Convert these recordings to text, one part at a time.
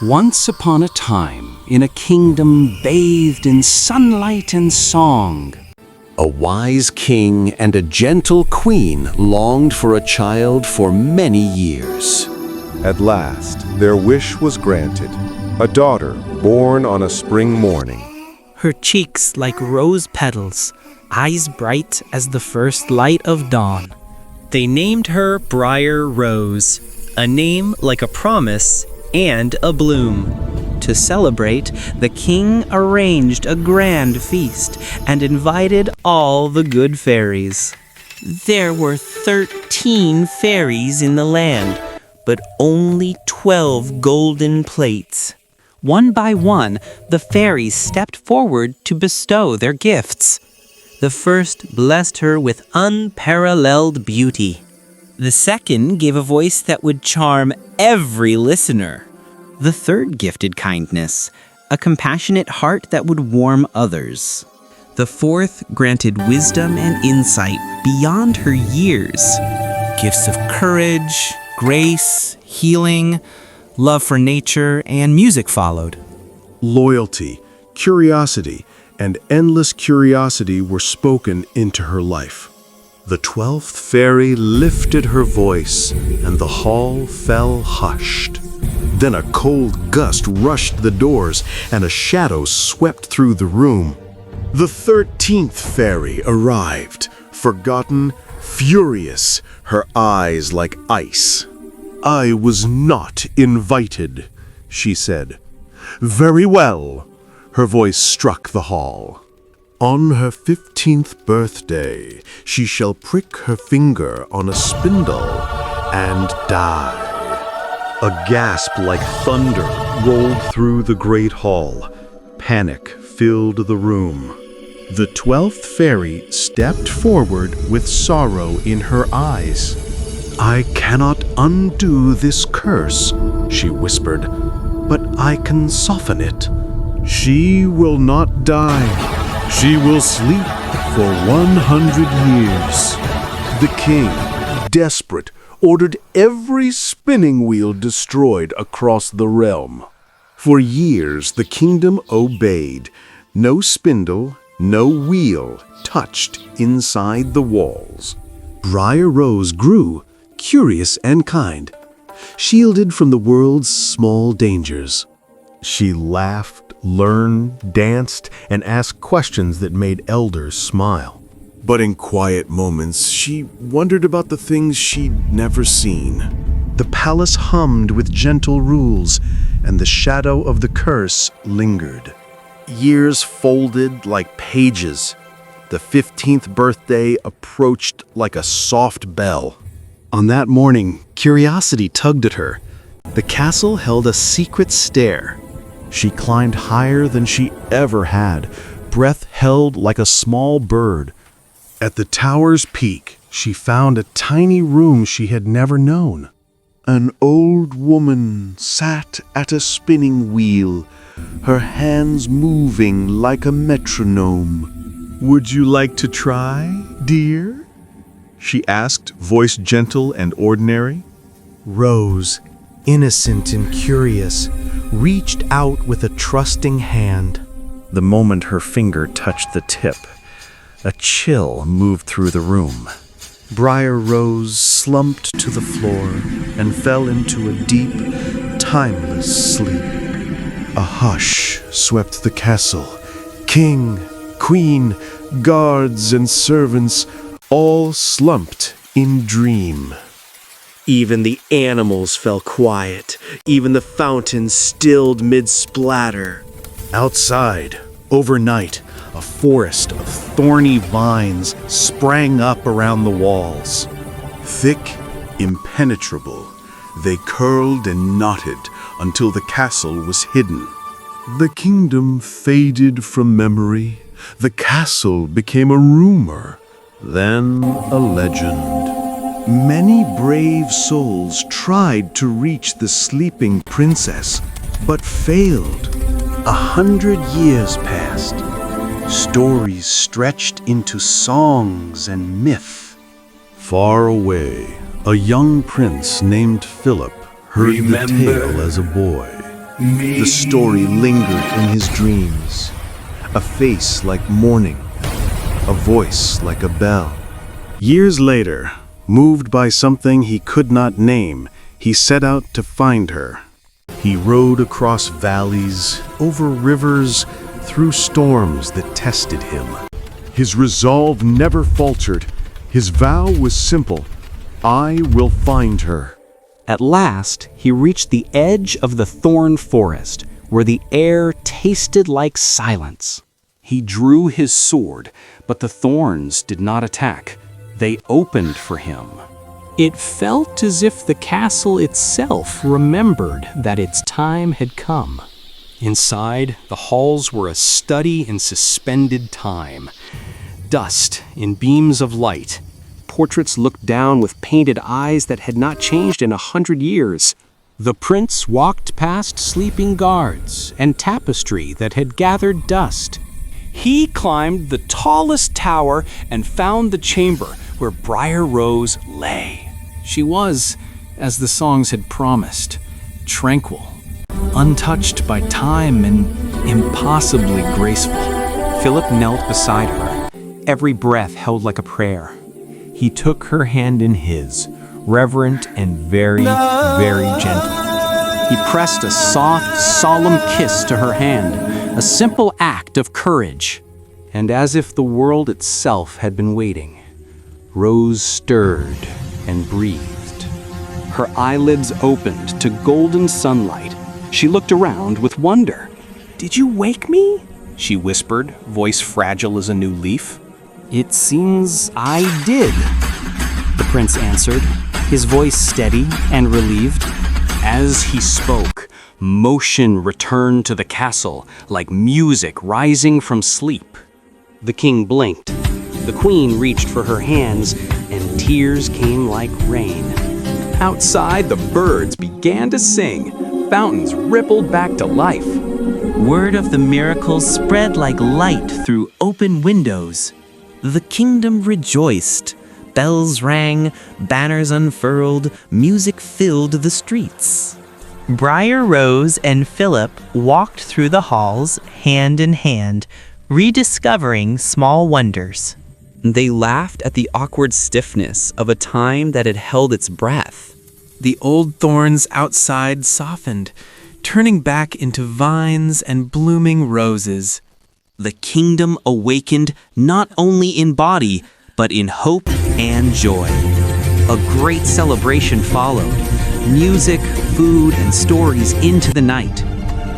Once upon a time, in a kingdom bathed in sunlight and song, a wise king and a gentle queen longed for a child for many years. At last, their wish was granted. A daughter born on a spring morning. Her cheeks like rose petals, eyes bright as the first light of dawn. They named her Briar Rose, a name like a promise and a bloom. To celebrate, the king arranged a grand feast and invited all the good fairies. There were 13 fairies in the land, but only 12 golden plates. One by one, the fairies stepped forward to bestow their gifts. The first blessed her with unparalleled beauty. The second gave a voice that would charm every listener. The third gifted kindness, a compassionate heart that would warm others. The fourth granted wisdom and insight beyond her years. Gifts of courage, grace, healing, love for nature, and music followed. Loyalty, curiosity, and endless curiosity were spoken into her life. The 12th fairy lifted her voice, and the hall fell hushed. Then a cold gust rushed the doors, and a shadow swept through the room. The 13th fairy arrived, forgotten, furious, her eyes like ice. "I was not invited," she said. "Very well." Her voice struck the hall. "On her 15th birthday, she shall prick her finger on a spindle and die." A gasp like thunder rolled through the great hall. Panic filled the room. The 12th fairy stepped forward with sorrow in her eyes. "I cannot undo this curse," she whispered, "but I can soften it. She will not die. She will sleep for 100 years." The king, desperate, ordered every spinning wheel destroyed across the realm. For years, the kingdom obeyed. No spindle, no wheel touched inside the walls. Briar Rose grew, curious and kind, shielded from the world's small dangers. She laughed, learned, danced, and asked questions that made elders smile. But in quiet moments, she wondered about the things she'd never seen. The palace hummed with gentle rules, and the shadow of the curse lingered. Years folded like pages. The 15th birthday approached like a soft bell. On that morning, curiosity tugged at her. The castle held a secret stair. She climbed higher than she ever had, breath held like a small bird. At the tower's peak, she found a tiny room she had never known. An old woman sat at a spinning wheel, her hands moving like a metronome. "Would you like to try, dear?" she asked, voice gentle and ordinary. Rose, innocent and curious, reached out with a trusting hand. The moment her finger touched the tip, a chill moved through the room. Briar Rose slumped to the floor and fell into a deep, timeless sleep. A hush swept the castle. King, queen, guards, and servants all slumped in dream. Even the animals fell quiet. Even the fountain stilled mid-splatter. Outside, overnight, a forest of thorny vines sprang up around the walls. Thick, impenetrable, they curled and knotted until the castle was hidden. The kingdom faded from memory. The castle became a rumor, then a legend. Many brave souls tried to reach the sleeping princess, but failed. 100 years passed. Stories stretched into songs and myth. Far away, a young prince named Philip heard the tale as a boy. The story lingered in his dreams. A face like morning, a voice like a bell. Years later, moved by something he could not name, he set out to find her. He rode across valleys, over rivers, through storms that tested him. His resolve never faltered. His vow was simple: I will find her. At last, he reached the edge of the thorn forest, where the air tasted like silence. He drew his sword, but the thorns did not attack. They opened for him. It felt as if the castle itself remembered that its time had come. Inside, the halls were a study in suspended time. Dust in beams of light. Portraits looked down with painted eyes that had not changed in 100 years. The prince walked past sleeping guards and tapestry that had gathered dust. He climbed the tallest tower and found the chamber where Briar Rose lay. She was, as the songs had promised, tranquil, untouched by time and impossibly graceful. Philip knelt beside her, every breath held like a prayer. He took her hand in his, reverent and very, very gentle. He pressed a soft, solemn kiss to her hand, a simple act of courage. And as if the world itself had been waiting, Rose stirred and breathed. Her eyelids opened to golden sunlight. She looked around with wonder. "Did you wake me?" she whispered, voice fragile as a new leaf. "It seems I did," the prince answered, his voice steady and relieved. As he spoke, motion returned to the castle like music rising from sleep. The king blinked. The queen reached for her hands, and tears came like rain. Outside, the birds began to sing. Fountains rippled back to life. Word of the miracles spread like light through open windows. The kingdom rejoiced. Bells rang, banners unfurled, music filled the streets. Briar Rose and Philip walked through the halls, hand in hand, rediscovering small wonders. They laughed at the awkward stiffness of a time that had held its breath. The old thorns outside softened, turning back into vines and blooming roses. The kingdom awakened not only in body, but in hope and joy. A great celebration followed. Music, food, and stories into the night.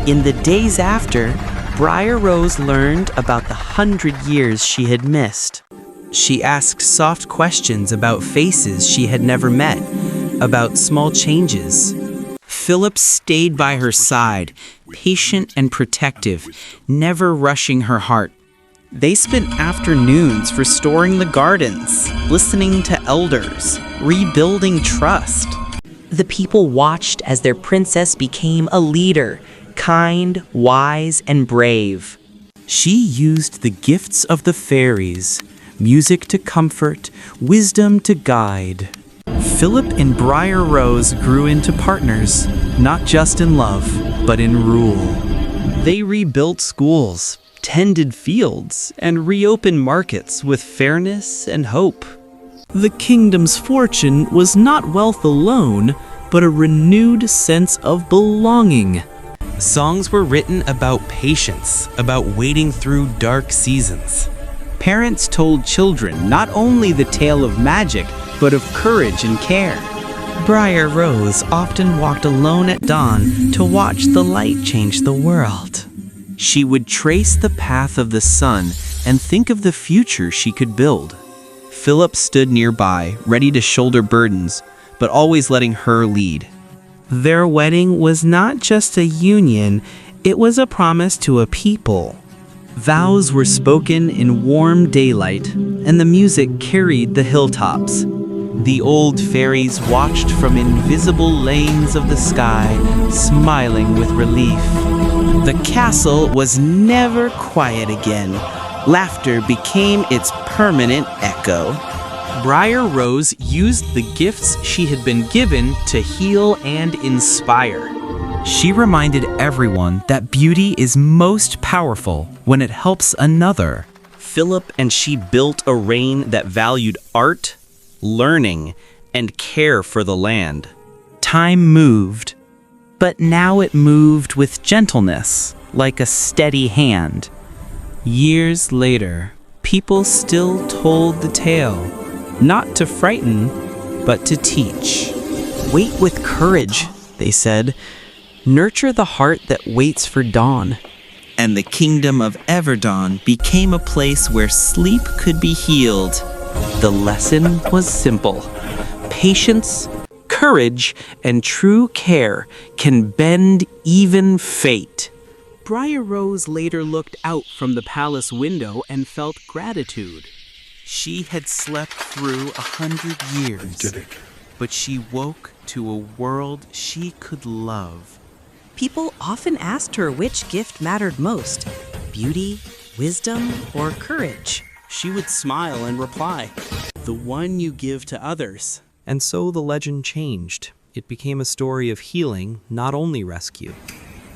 In the days after, Briar Rose learned about the 100 years she had missed. She asked soft questions about faces she had never met, about small changes. Philip stayed by her side, patient and protective, never rushing her heart. They spent afternoons restoring the gardens, listening to elders, rebuilding trust. The people watched as their princess became a leader, kind, wise, and brave. She used the gifts of the fairies, music to comfort, wisdom to guide. Philip and Briar Rose grew into partners, not just in love, but in rule. They rebuilt schools, tended fields, and reopened markets with fairness and hope. The kingdom's fortune was not wealth alone, but a renewed sense of belonging. Songs were written about patience, about waiting through dark seasons. Parents told children not only the tale of magic, but of courage and care. Briar Rose often walked alone at dawn to watch the light change the world. She would trace the path of the sun and think of the future she could build. Philip stood nearby, ready to shoulder burdens, but always letting her lead. Their wedding was not just a union, it was a promise to a people. Vows were spoken in warm daylight, and the music carried the hilltops. The old fairies watched from invisible lanes of the sky, smiling with relief. The castle was never quiet again. Laughter became its permanent echo. Briar Rose used the gifts she had been given to heal and inspire. She reminded everyone that beauty is most powerful when it helps another. Philip and she built a reign that valued art, learning, and care for the land. Time moved, but now it moved with gentleness, like a steady hand. Years later, people still told the tale, not to frighten, but to teach. Wait with courage, they said. Nurture the heart that waits for dawn. And the kingdom of Everdawn became a place where sleep could be healed. The lesson was simple. Patience, courage, and true care can bend even fate. Briar Rose later looked out from the palace window and felt gratitude. She had slept through 100 years, but she woke to a world she could love. People often asked her which gift mattered most, beauty, wisdom, or courage. She would smile and reply, "The one you give to others." And so the legend changed. It became a story of healing, not only rescue.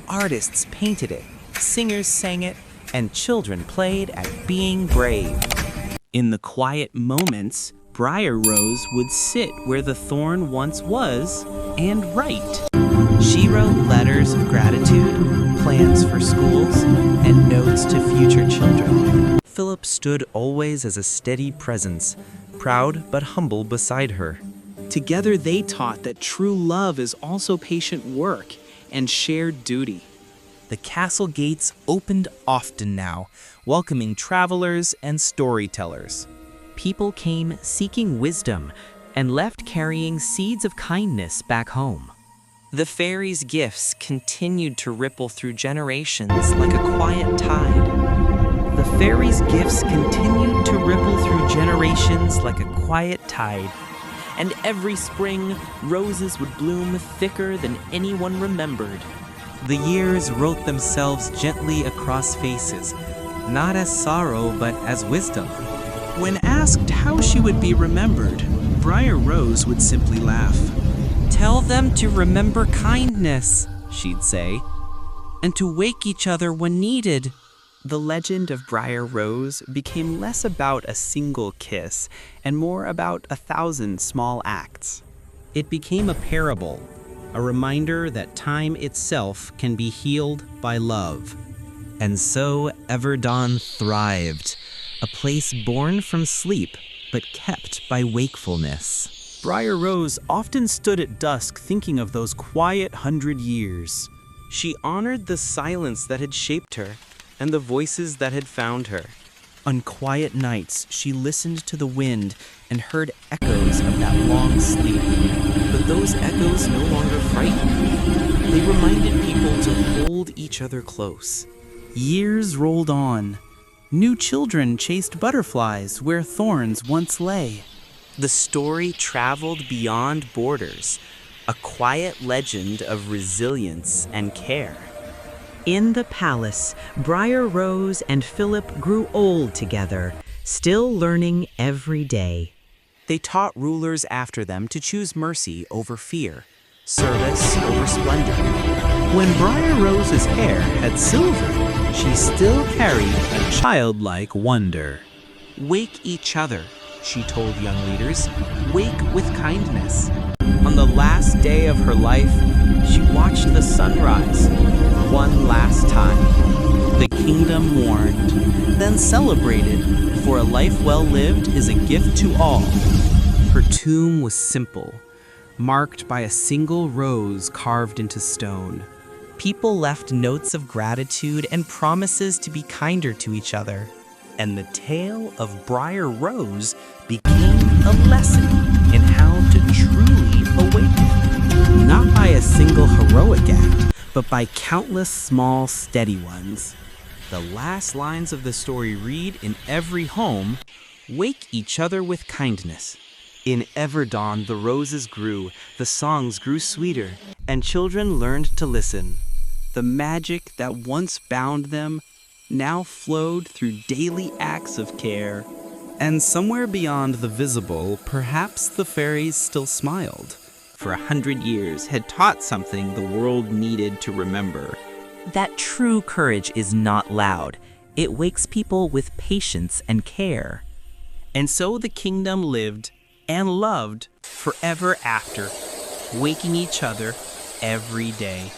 Artists painted it, singers sang it, and children played at being brave. In the quiet moments, Briar Rose would sit where the thorn once was and write. She wrote letters of gratitude, plans for schools, and notes to future children. Philip stood always as a steady presence, proud but humble beside her. Together they taught that true love is also patient work and shared duty. The castle gates opened often now, welcoming travelers and storytellers. People came seeking wisdom and left carrying seeds of kindness back home. The fairies' gifts continued to ripple through generations like a quiet tide. The fairies' gifts continued to ripple through generations like a quiet tide. And every spring, roses would bloom thicker than anyone remembered. The years wrote themselves gently across faces, not as sorrow but as wisdom. When asked how she would be remembered, Briar Rose would simply laugh. "Tell them to remember kindness," she'd say, "And to wake each other when needed." The legend of Briar Rose became less about a single kiss and more about 1,000 small acts. It became a parable, a reminder that time itself can be healed by love. And so Everdawn thrived, a place born from sleep but kept by wakefulness. Briar Rose often stood at dusk thinking of those quiet 100 years. She honored the silence that had shaped her and the voices that had found her. On quiet nights, she listened to the wind and heard echoes of that long sleep. But those echoes no longer frightened. They reminded people to hold each other close. Years rolled on. New children chased butterflies where thorns once lay. The story traveled beyond borders, a quiet legend of resilience and care. In the palace, Briar Rose and Philip grew old together, still learning every day. They taught rulers after them to choose mercy over fear, service over splendor. When Briar Rose's hair had silver, she still carried a childlike wonder. Wake each other, she told young leaders. Wake with kindness. On the last day of her life, she watched the sunrise one last time. The kingdom mourned, then celebrated, for a life well lived is a gift to all. Her tomb was simple, marked by a single rose carved into stone. People left notes of gratitude and promises to be kinder to each other. And the tale of Briar Rose became a lesson in how to truly awaken. Not by a single heroic act, but by countless small, steady ones. The last lines of the story read in every home, "Wake each other with kindness." In Everdawn, the roses grew, the songs grew sweeter, and children learned to listen. The magic that once bound them now flowed through daily acts of care. And somewhere beyond the visible, perhaps the fairies still smiled. for 100 years had taught something the world needed to remember. That true courage is not loud. It wakes people with patience and care. And so the kingdom lived and loved forever after, waking each other every day.